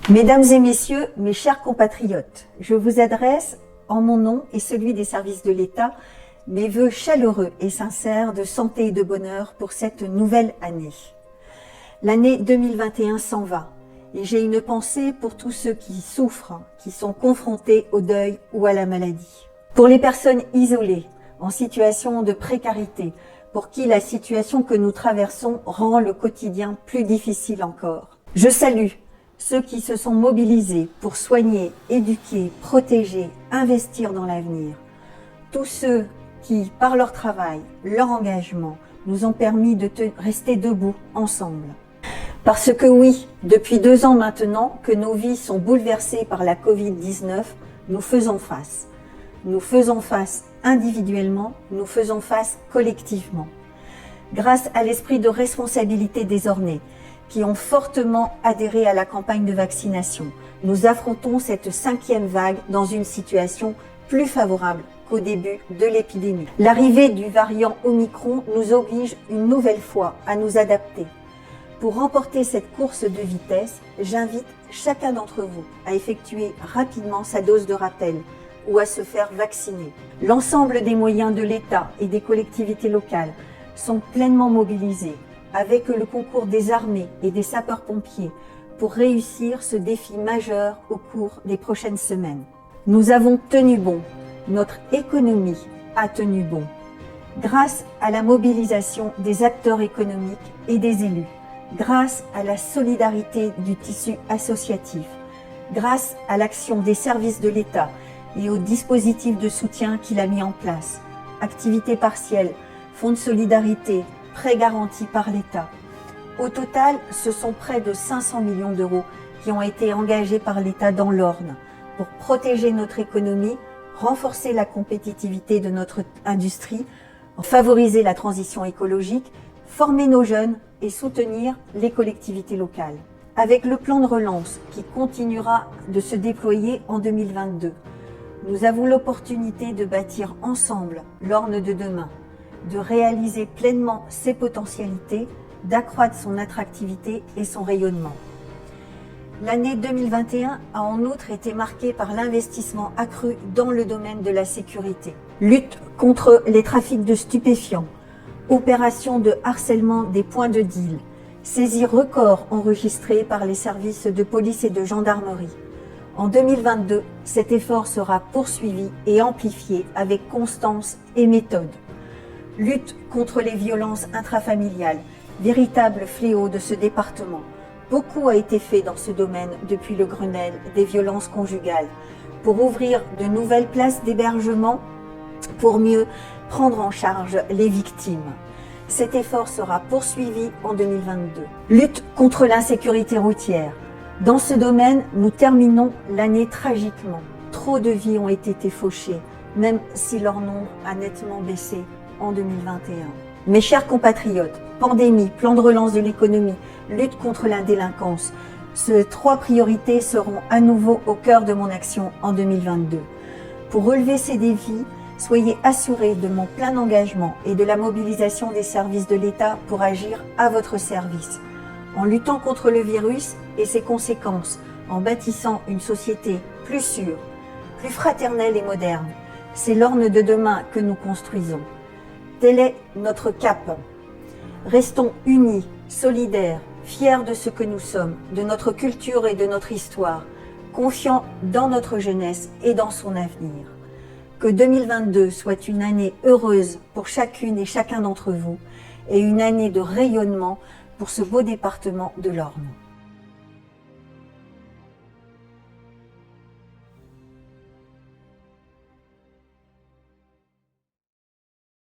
Mesdames et messieurs, mes chers compatriotes, je vous adresse, en mon nom et celui des services de l'État, mes vœux chaleureux et sincères de santé et de bonheur pour cette nouvelle année. L'année 2021 s'en va et j'ai une pensée pour tous ceux qui souffrent, qui sont confrontés au deuil ou à la maladie. Pour les personnes isolées, en situation de précarité, pour qui la situation que nous traversons rend le quotidien plus difficile encore. Je salue ceux qui se sont mobilisés pour soigner, éduquer, protéger, investir dans l'avenir. Tous ceux qui, par leur travail, leur engagement, nous ont permis de rester debout ensemble. Parce que oui, depuis 2 ans maintenant que nos vies sont bouleversées par la Covid-19, nous faisons face. Nous faisons face individuellement, nous faisons face collectivement. Grâce à l'esprit de responsabilité des Ornais, qui ont fortement adhéré à la campagne de vaccination, nous affrontons cette 5e vague dans une situation plus favorable qu'au début de l'épidémie. L'arrivée du variant Omicron nous oblige une nouvelle fois à nous adapter. Pour remporter cette course de vitesse, j'invite chacun d'entre vous à effectuer rapidement sa dose de rappel ou à se faire vacciner. L'ensemble des moyens de l'État et des collectivités locales sont pleinement mobilisés avec le concours des armées et des sapeurs-pompiers pour réussir ce défi majeur au cours des prochaines semaines. Nous avons tenu bon, notre économie a tenu bon, grâce à la mobilisation des acteurs économiques et des élus, grâce à la solidarité du tissu associatif, grâce à l'action des services de l'État et au dispositif de soutien qu'il a mis en place. Activité partielle, fonds de solidarité, prêts garantis par l'État. Au total, ce sont près de 500 millions d'euros qui ont été engagés par l'État dans l'Orne pour protéger notre économie, renforcer la compétitivité de notre industrie, favoriser la transition écologique, former nos jeunes et soutenir les collectivités locales. Avec le plan de relance qui continuera de se déployer en 2022, nous avons l'opportunité de bâtir ensemble l'Orne de demain, de réaliser pleinement ses potentialités, d'accroître son attractivité et son rayonnement. L'année 2021 a en outre été marquée par l'investissement accru dans le domaine de la sécurité. Lutte contre les trafics de stupéfiants, opération de harcèlement des points de deal, saisies records enregistrées par les services de police et de gendarmerie. En 2022, cet effort sera poursuivi et amplifié avec constance et méthode. Lutte contre les violences intrafamiliales, véritable fléau de ce département. Beaucoup a été fait dans ce domaine depuis le Grenelle des violences conjugales pour ouvrir de nouvelles places d'hébergement pour mieux prendre en charge les victimes. Cet effort sera poursuivi en 2022. Lutte contre l'insécurité routière. Dans ce domaine, nous terminons l'année tragiquement. Trop de vies ont été fauchées, même si leur nombre a nettement baissé en 2021. Mes chers compatriotes, pandémie, plan de relance de l'économie, lutte contre la délinquance, ces 3 priorités seront à nouveau au cœur de mon action en 2022. Pour relever ces défis, soyez assurés de mon plein engagement et de la mobilisation des services de l'État pour agir à votre service, en luttant contre le virus et ses conséquences, en bâtissant une société plus sûre, plus fraternelle et moderne. C'est l'Orne de demain que nous construisons. Tel est notre cap. Restons unis, solidaires, fiers de ce que nous sommes, de notre culture et de notre histoire, confiants dans notre jeunesse et dans son avenir. Que 2022 soit une année heureuse pour chacune et chacun d'entre vous et une année de rayonnement pour ce beau département de l'Orne.